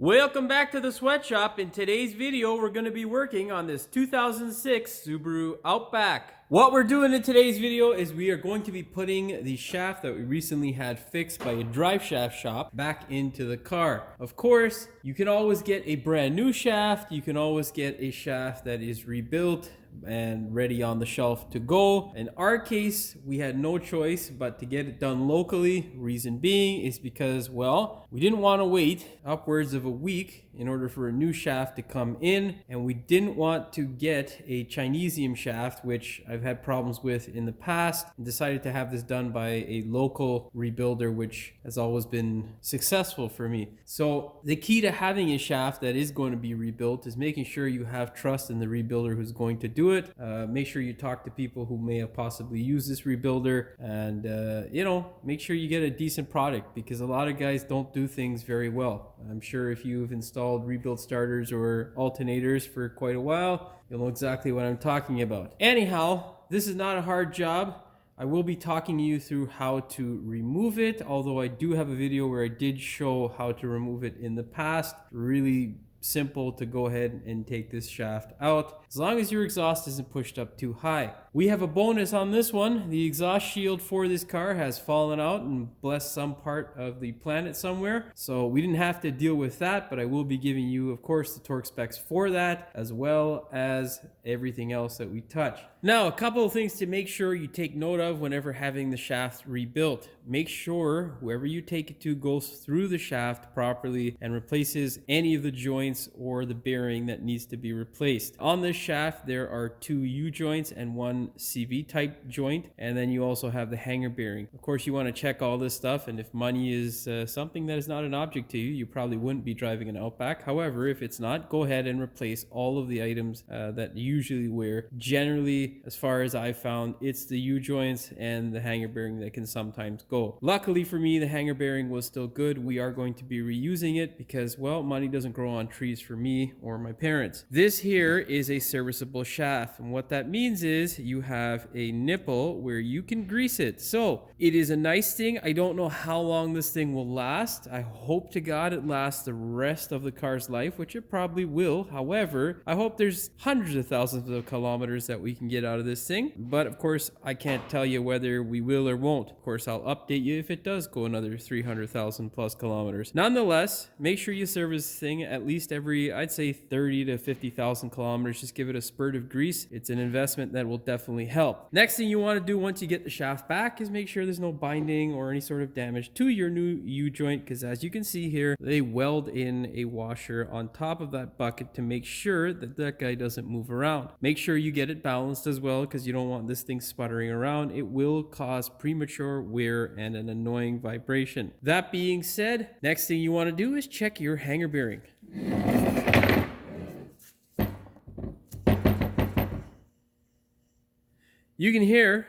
Welcome back to the sweatshop. In today's video, we're going to be working on this 2006 Subaru Outback. What we're doing in today's video is we are going to be putting the shaft that we recently had fixed by a Driveshaft shop back into the car. Of course, you can always get a brand new shaft. You can always get a shaft that is rebuilt and ready on the shelf to go. In our case, we had no choice but to get it done locally. Reason being is because, well, we didn't want to wait upwards of a week in order for a new shaft to come in, and we didn't want to get a Chinesium shaft, which I've had problems with in the past, and decided to have this done by a local rebuilder, which has always been successful for me. So the key to having a shaft that is going to be rebuilt is making sure you have trust in the rebuilder who's going to do it. Make sure you talk to people who may have possibly used this rebuilder, and make sure you get a decent product, because a lot of guys don't do things very well. I'm sure if you've installed rebuilt starters or alternators for quite a while, you'll know exactly what I'm talking about. Anyhow, this is not a hard job. I will be talking you through how to remove it, although I do have a video where I did show how to remove it in the past. Really simple to go ahead and take this shaft out, as long as your exhaust isn't pushed up too high. We have a bonus on this one. The exhaust shield for this car has fallen out and blessed some part of the planet somewhere, so we didn't have to deal with that, but I will be giving you, of course, the torque specs for that, as well as everything else that we touch. Now, a couple of things to make sure you take note of whenever having the shaft rebuilt. Make sure whoever you take it to goes through the shaft properly and replaces any of the joints or the bearing that needs to be replaced. On this shaft, there are two U-joints and one CV type joint, and then you also have the hanger bearing. Of course, you want to check all this stuff, and if money is something that is not an object to you, you probably wouldn't be driving an Outback. However, if it's not, go ahead and replace all of the items that you usually wear. Generally, as far as I've found, it's the U-joints and the hanger bearing that can sometimes go. Luckily for me, the hanger bearing was still good. We are going to be reusing it because, well, money doesn't grow on trees for me or my parents. This here is a serviceable shaft, and what that means is you have a nipple where you can grease it. So it is a nice thing. I don't know how long this thing will last. I hope to God it lasts the rest of the car's life, which it probably will. However, I hope there's hundreds of thousands of kilometers that we can get out of this thing. But of course, I can't tell you whether we will or won't. Of course, I'll update you if it does go another 300,000 plus kilometers. Nonetheless, make sure you service this thing at least every, I'd say, 30 to 50,000 kilometers. Just give it a spurt of grease. It's an investment that will definitely help. Next thing you want to do once you get the shaft back is make sure there's no binding or any sort of damage to your new U-joint, because as you can see here, they weld in a washer on top of that bucket to make sure that that guy doesn't move around. Make sure you get it balanced as well, because you don't want this thing sputtering around. It will cause premature wear and an annoying vibration. That being said, next thing you want to do is check your hanger bearing. You can hear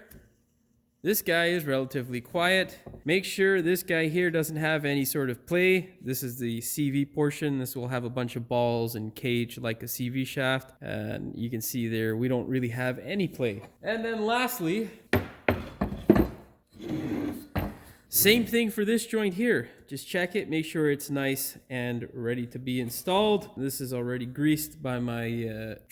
this guy is relatively quiet. Make sure this guy here doesn't have any sort of play. This is the CV portion. This will have a bunch of balls and cage like a CV shaft. And you can see there, we don't really have any play. And then lastly, same thing for this joint here. Just check it, make sure it's nice and ready to be installed. This is already greased by my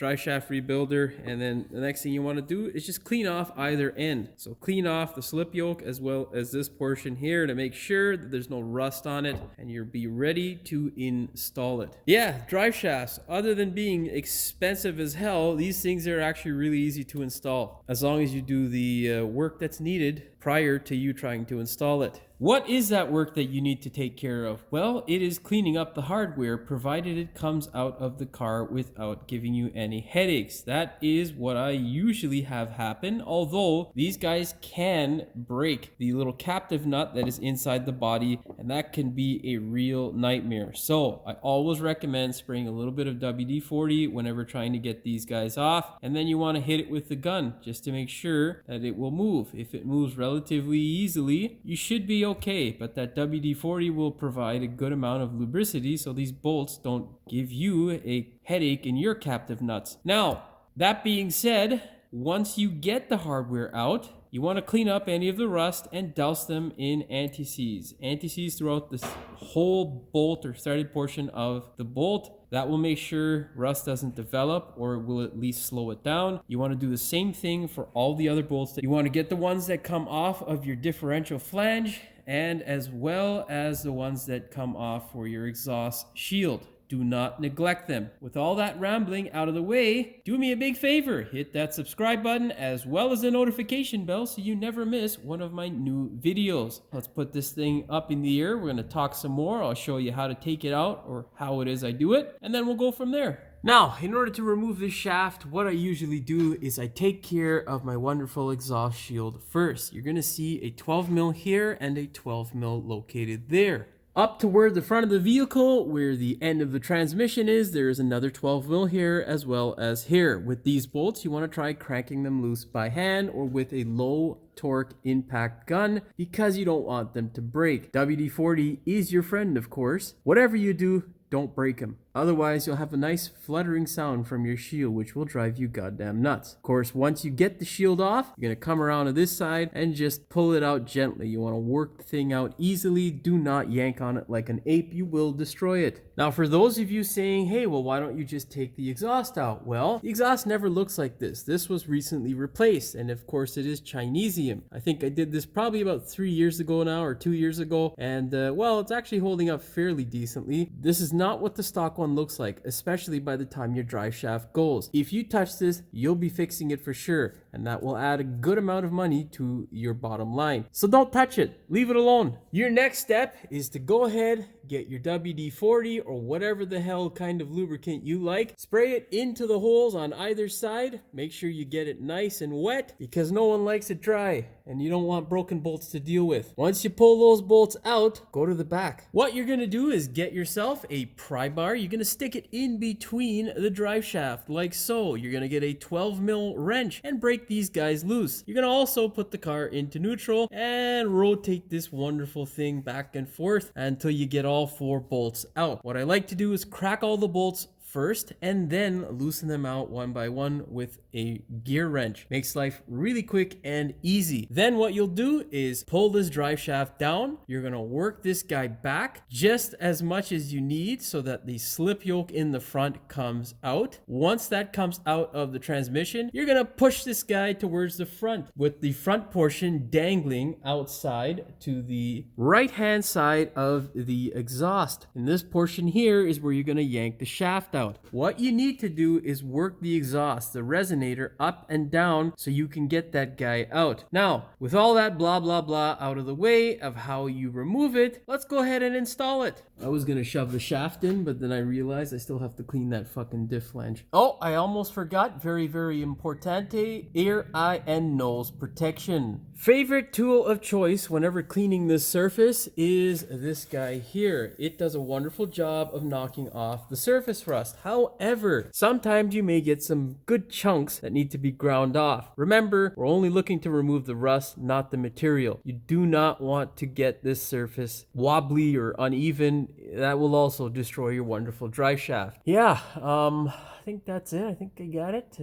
Driveshaft rebuilder. And then the next thing you want to do is just clean off either end. So clean off the slip yoke as well as this portion here to make sure that there's no rust on it, and you'll be ready to install it. Yeah, Driveshafts, other than being expensive as hell, these things are actually really easy to install, as long as you do the work that's needed prior to you trying to install it. What is that work that you need to take care of? Well, it is cleaning up the hardware, provided it comes out of the car without giving you any headaches. That is what I usually have happen, although these guys can break the little captive nut that is inside the body, and that can be a real nightmare. So I always recommend spraying a little bit of WD-40 whenever trying to get these guys off, and then you want to hit it with the gun just to make sure that it will move. If it moves relatively easily, you should be okay, but that WD-40 will provide a good amount of lubricity so these bolts don't give you a headache in your captive nuts. Now, that being said, once you get the hardware out, You want to clean up any of the rust and douse them in anti-seize. Anti-seize throughout this whole bolt or threaded portion of the bolt. That will make sure rust doesn't develop, or it will at least slow it down. You want to do the same thing for all the other bolts. You want to get the ones that come off of your differential flange, and as well as the ones that come off for your exhaust shield. Do not neglect them. With all that rambling out of the way, do me a big favor. Hit that subscribe button as well as the notification bell so you never miss one of my new videos. Let's put this thing up in the air. We're going to talk some more. I'll show you how to take it out, or how it is I do it, and then we'll go from there. Now, in order to remove this shaft, what I usually do is I take care of my wonderful exhaust shield first. You're going to see a 12 mil here and a 12 mil located there. Up toward the front of the vehicle, where the end of the transmission is, there is another 12 mil here as well as here. With these bolts, you want to try cranking them loose by hand or with a low torque impact gun, because you don't want them to break. WD-40 is your friend, of course. Whatever you do, don't break them. Otherwise, you'll have a nice fluttering sound from your shield, which will drive you goddamn nuts. Of course, once you get the shield off, you're going to come around to this side and just pull it out gently. You want to work the thing out easily. Do not yank on it like an ape. You will destroy it. Now, for those of you saying, hey, well, why don't you just take the exhaust out? Well, the exhaust never looks like this. This was recently replaced, and of course, it is Chinesium. I think I did this probably about 3 years ago now, or 2 years ago, and well, it's actually holding up fairly decently. This is not what the stock one looks like, especially by the time your drive shaft goes. If you touch this, you'll be fixing it for sure, and that will add a good amount of money to your bottom line. So don't touch it. Leave it alone. Your next step is to go ahead, get your WD-40 or whatever the hell kind of lubricant you like. Spray it into the holes on either side. Make sure you get it nice and wet, because no one likes it dry, and you don't want broken bolts to deal with. Once you pull those bolts out, go to the back. What you're going to do is get yourself a pry bar. You're going to stick it in between the drive shaft like so. You're going to get a 12 mil wrench and break these guys loose. You're going to also put the car into neutral and rotate this wonderful thing back and forth until you get all 4 bolts out. What I like to do is crack all the bolts first and then loosen them out one by one with a gear wrench. Makes life really quick and easy. Then what you'll do is pull this drive shaft down. You're going to work this guy back just as much as you need so that the slip yoke in the front comes out. Once that comes out of the transmission, you're going to push this guy towards the front with the front portion dangling outside to the right hand side of the exhaust. And this portion here is where you're going to yank the shaft out. What you need to do is work the exhaust, the resonator, up and down so you can get that guy out. Now, with all that blah blah blah out of the way of how you remove it, let's go ahead and install it. I was gonna shove the shaft in, but then I realized I still have to clean that fucking diff flange. Oh, I almost forgot. Very, very importante. Ear, eye, and nose protection. Favorite tool of choice whenever cleaning this surface is this guy here. It does a wonderful job of knocking off the surface rust. However, sometimes you may get some good chunks that need to be ground off. Remember, we're only looking to remove the rust, not the material. You do not want to get this surface wobbly or uneven. That will also destroy your wonderful drive shaft. Yeah, I think that's it. I think I got it.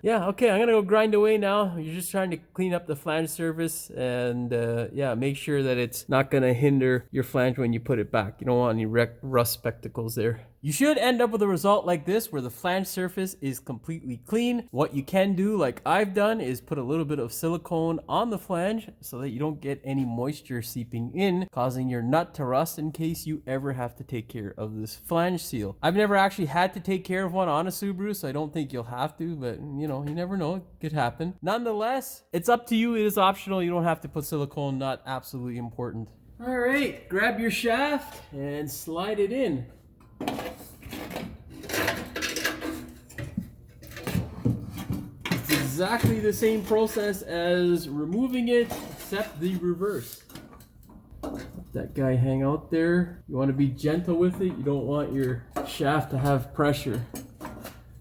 Yeah, okay, I'm gonna go grind away now. You're just trying to clean up the flange surface and yeah, make sure that it's not gonna hinder your flange when you put it back. You don't want any rust spectacles there. You should end up with a result like this where the flange surface is completely clean. What you can do, like I've done, is put a little bit of silicone on the flange so that you don't get any moisture seeping in, causing your nut to rust in case you ever have to take care of this flange seal. I've never actually had to take care of one on a Subaru, so I don't think you'll have to, but you know, you never know, it could happen. Nonetheless, it's up to you. It is optional. You don't have to put silicone, not absolutely important. All right, grab your shaft and slide it in. It's exactly the same process as removing it, except the reverse. Let that guy hang out there. You want to be gentle with it. You don't want your shaft to have pressure.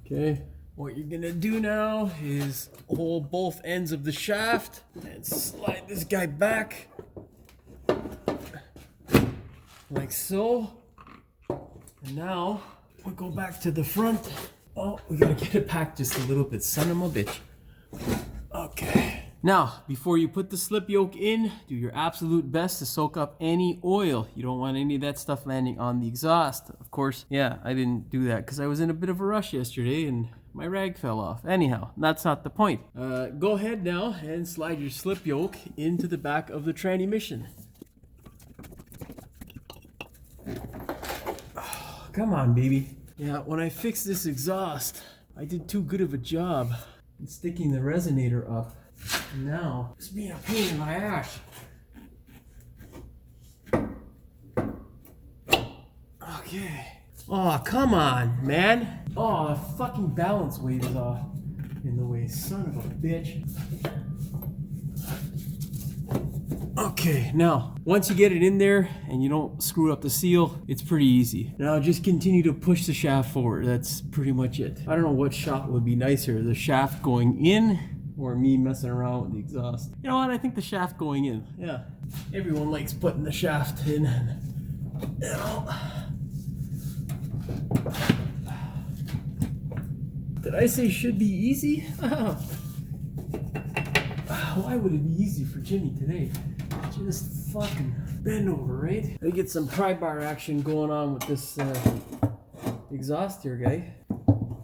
Okay, what you're gonna do now is hold both ends of the shaft and slide this guy back like so. And now we'll go back to the front. Oh, we gotta get it back just a little bit, son of a bitch. Okay. Now, before you put the slip yoke in, do your absolute best to soak up any oil. You don't want any of that stuff landing on the exhaust. Of course, yeah, I didn't do that because I was in a bit of a rush yesterday and my rag fell off. Anyhow, that's not the point. Go ahead now and slide your slip yoke into the back of the transmission. Oh, come on, baby. Yeah, when I fixed this exhaust, I did too good of a job in sticking the resonator up. And now, it's being a pain in my ass. Okay. Oh, come on, man. Oh, the fucking balance weight is off in the way. Son of a bitch. Okay, now, once you get it in there and you don't screw up the seal, it's pretty easy. Now just continue to push the shaft forward. That's pretty much it. I don't know what shot would be nicer, the shaft going in or me messing around with the exhaust. You know what, I think the shaft going in. Yeah, everyone likes putting the shaft in. You know. Did I say should be easy? Why would it be easy for Jimmy today? Just fucking bend over, right? I get some pry bar action going on with this exhaust here, guy.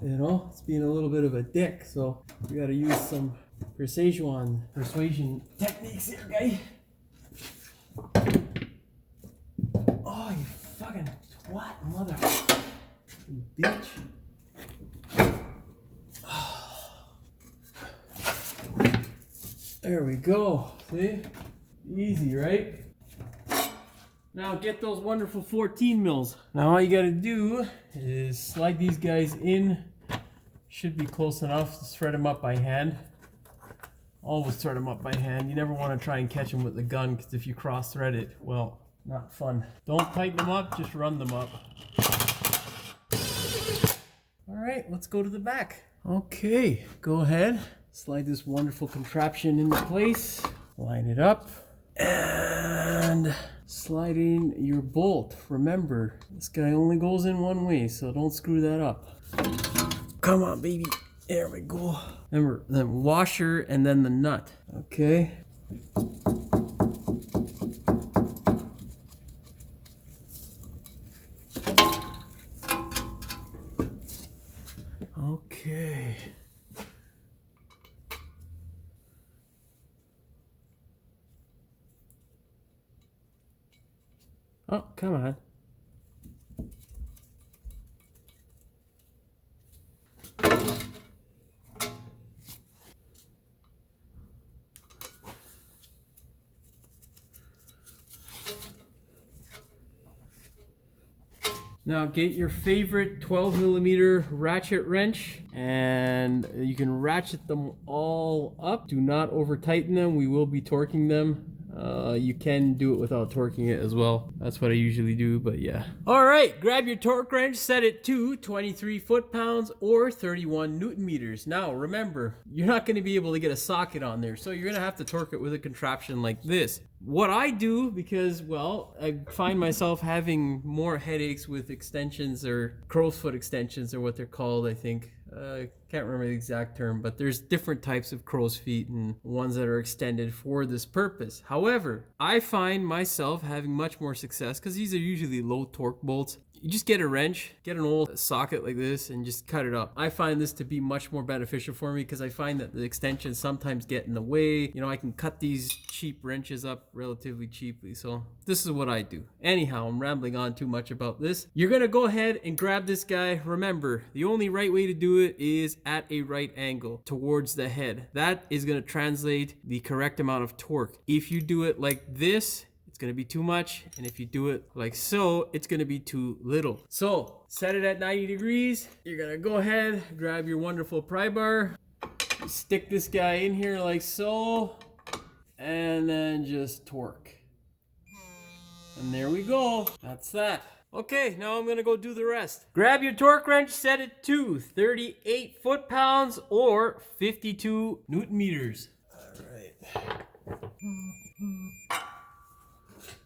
You know, it's being a little bit of a dick, so we gotta use some persuasion techniques here, guy. Oh, you fucking twat, mother bitch. There we go. See? Easy, right? Now get those wonderful 14 mils. Now all you gotta do is slide these guys in. Should be close enough to thread them up by hand. Always thread them up by hand. You never want to try and catch them with the gun, because if you cross thread it, well, not fun. Don't tighten them up, just run them up. All right, let's go to the back. Okay, go ahead. Slide this wonderful contraption into place. Line it up. And slide in your bolt. Remember, this guy only goes in one way, so don't screw that up. Come on, baby. There we go. Remember, the washer and then the nut. Okay. Okay. Oh, come on. Now get your favorite 12mm ratchet wrench and you can ratchet them all up. Do not over tighten them. We will be torquing them. You can do it without torquing it as well. That's what I usually do, but yeah. All right, grab your torque wrench, set it to 23 foot-pounds or 31 Newton meters. Now remember, you're not gonna be able to get a socket on there, so you're gonna have to torque it with a contraption like this. What I do, because, well, I find myself having more headaches with extensions, or crow's foot extensions, or what they're called, I think. Can't remember the exact term, but there's different types of crow's feet and ones that are extended for this purpose. However, I find myself having much more success because these are usually low torque bolts. You just get a wrench, get an old socket like this, and just cut it up. I find this to be much more beneficial for me because I find that the extensions sometimes get in the way. You know, I can cut these cheap wrenches up relatively cheaply. So this is what I do. Anyhow, I'm rambling on too much about this. You're gonna go ahead and grab this guy. Remember, the only right way to do it is at a right angle towards the head. That is gonna translate the correct amount of torque. If you do it like this, it's gonna be too much, and if you do it like so, it's gonna be too little. So set it at 90 degrees. You're gonna go ahead, grab your wonderful pry bar, stick this guy in here like so, and then just torque. And there we go. That's that. Okay, now I'm gonna go do the rest. Grab your torque wrench, set it to 38 foot-pounds or 52 Newton meters. All right.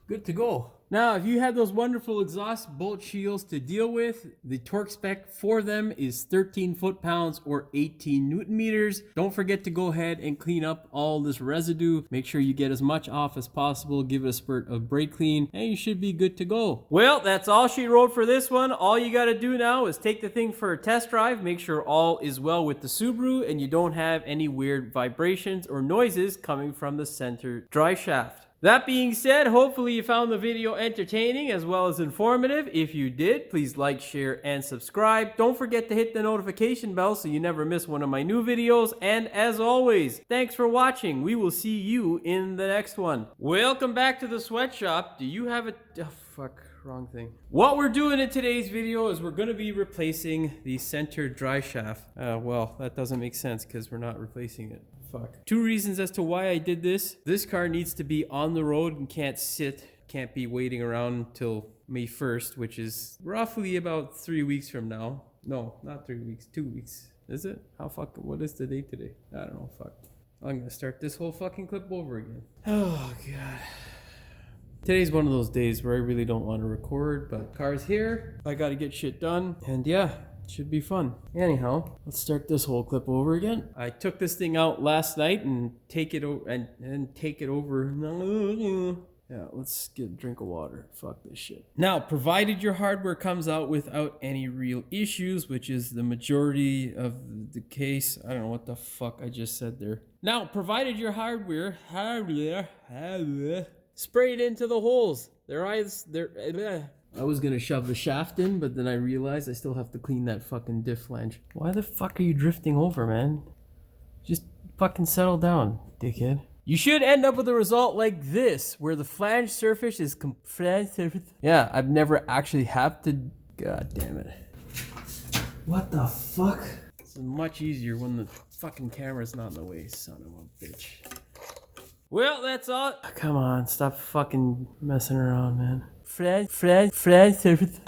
Good to go. Now, if you have those wonderful exhaust bolt shields to deal with, the torque spec for them is 13 foot-pounds or 18 newton meters. Don't forget to go ahead and clean up all this residue. Make sure you get as much off as possible. Give it a spurt of brake clean, and you should be good to go. Well, that's all she wrote for this one. All you got to do now is take the thing for a test drive. Make sure all is well with the Subaru and you don't have any weird vibrations or noises coming from the center drive shaft. That being said, hopefully you found the video entertaining as well as informative. If you did, please like, share, and subscribe. Don't forget to hit the notification bell so you never miss one of my new videos. And as always, thanks for watching. We will see you in the next one. Welcome back to the sweatshop. Do you have a... Oh, fuck. Wrong thing. What we're doing in today's video is we're going to be replacing the center drive shaft. Well, that doesn't make sense because we're not replacing it. Fuck. Two reasons as to why I did this. This car needs to be on the road and can't be waiting around until May 1st, which is roughly about 3 weeks from now. No, not 3 weeks, 2 weeks. Is it? What is the date today? I don't know, fuck. I'm gonna start this whole fucking clip over again. Oh, God. Today's one of those days where I really don't want to record, but car's here. I gotta get shit done, and yeah, it should be fun. Anyhow, let's start this whole clip over again. I took this thing out last night and take it over and take it over. Yeah, let's get a drink of water. Fuck this shit. Now, provided your hardware comes out without any real issues, which is the majority of the case. I don't know what the fuck I just said there. Now, provided your hardware spray it into the holes. I was gonna shove the shaft in, but then I realized I still have to clean that fucking diff flange. Why the fuck are you drifting over, man? Just fucking settle down, dickhead. You should end up with a result like this, where the flange surface is Yeah, I've never actually had to... God damn it. What the fuck? It's much easier when the fucking camera's not in the way, son of a bitch. Well, that's all. Come on, stop fucking messing around, man. Flange surface.